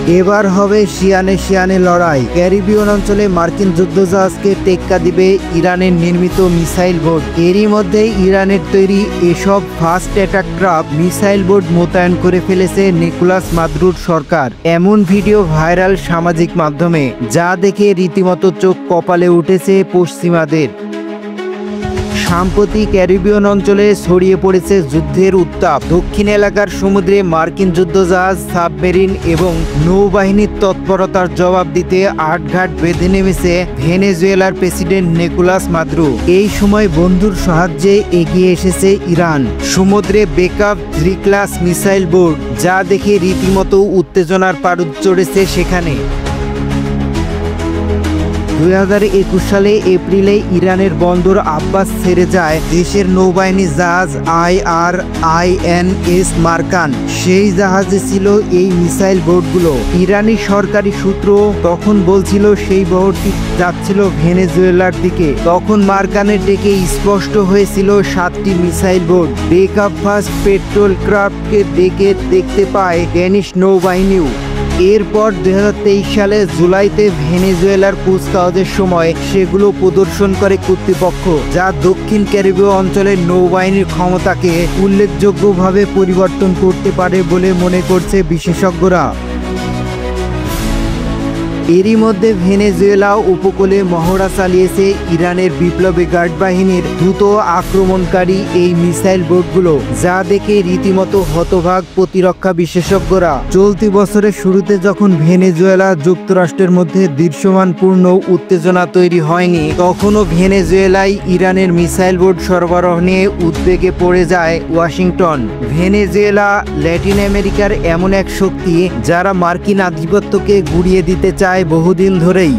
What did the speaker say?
এবার হবে শিয়ানে শিয়ানে লড়াই। ক্যারিবিয়ান অঞ্চলে মার্কিন যুদ্ধজাহাজকে টেক্কা দিবে ইরানের নির্মিত মিসাইল বোট। এরই মধ্যে ইরানের তৈরি এসব fast attack craft missile boat মোতায়েন করে ফেলেছে নিকোলাস মাদুরোর সরকার। এমন ভিডিও ভাইরাল সামাজিক মাধ্যমে, যা দেখে রীতিমতো চোখ কপালে উঠেছে পশ্চিমাদের। সাম্প্রতিক ক্যারিবিয়ান অঞ্চলে ছড়িয়ে পড়েছে যুদ্ধের উত্তাপ। দক্ষিণ এলাকার সমুদ্রে মার্কিন যুদ্ধজাহাজ, সাবমেরিন এবং নৌবাহিনীর তৎপরতার জবাব দিতে আটঘাট বেঁধে নেমেছে ভেনেজুয়েলার প্রেসিডেন্ট নিকোলাস মাদুরো। এই সময় বন্ধুর সাহায্যে এগিয়ে এসেছে ইরান। সমুদ্রে বেকআপ 3 ক্লাস মিসাইল বোট, যা দেখে রীতিমতো উত্তেজনার পারদ চড়েছে সেখানে। 2021 সালে এপ্রিলে ইরানের বন্দর আব্বাস ছেড়ে যায় দেশের নৌবাহিনী জাহাজ IRINS মার্কান। সেই জাহাজে ছিল এই মিসাইল বোটগুলো। ইরানি সরকারি সূত্র তখন বলছিল সেই বোটটি যাচ্ছিল ভেনেজুয়েলার দিকে। তখন মার্কানের ডেকে স্পষ্ট হয়েছিল 7টি missile boat. Backup first patrol ক্রাফটকে ডেকে দেখতে পায় ডেনিশ নৌবাহিনীও। এরপর 2023 সালে জুলাইতে ভেনেজুয়েলার কুচকাওয়াজের সময় সেগুলো প্রদর্শন করে কর্তৃপক্ষ, যা দক্ষিণ ক্যারিবীয় অঞ্চলের নৌবাহিনীর ক্ষমতাকে উল্লেখযোগ্যভাবে পরিবর্তন করতে পারে বলে মনে করছে বিশেষজ্ঞরা। এরই মধ্যে ভেনেজুয়েলা উপকূলে মহড়া চালিয়েছে ইরানের বিপ্লবী গার্ড বাহিনীর দ্রুত আক্রমণকারী এই মিসাইল বোটগুলো, যা দেখে রীতিমতো হতবাক প্রতিরক্ষা বিশেষজ্ঞরা। চলতি বছরের শুরুতে যখন ভেনেজুয়েলা যুক্তরাষ্ট্রের মধ্যে দৃশ্যমানপূর্ণ উত্তেজনা তৈরি হয়নি, তখনও ভেনেজুয়েলায় ইরানের মিসাইল বোট সরবরাহ নিয়ে উদ্বেগে পড়ে যায় ওয়াশিংটন। ভেনেজুয়েলা ল্যাটিন আমেরিকার এমন এক শক্তি, যারা মার্কিন আধিপত্যকে গুড়িয়ে দিতে চায় বহুদিন ধরেই।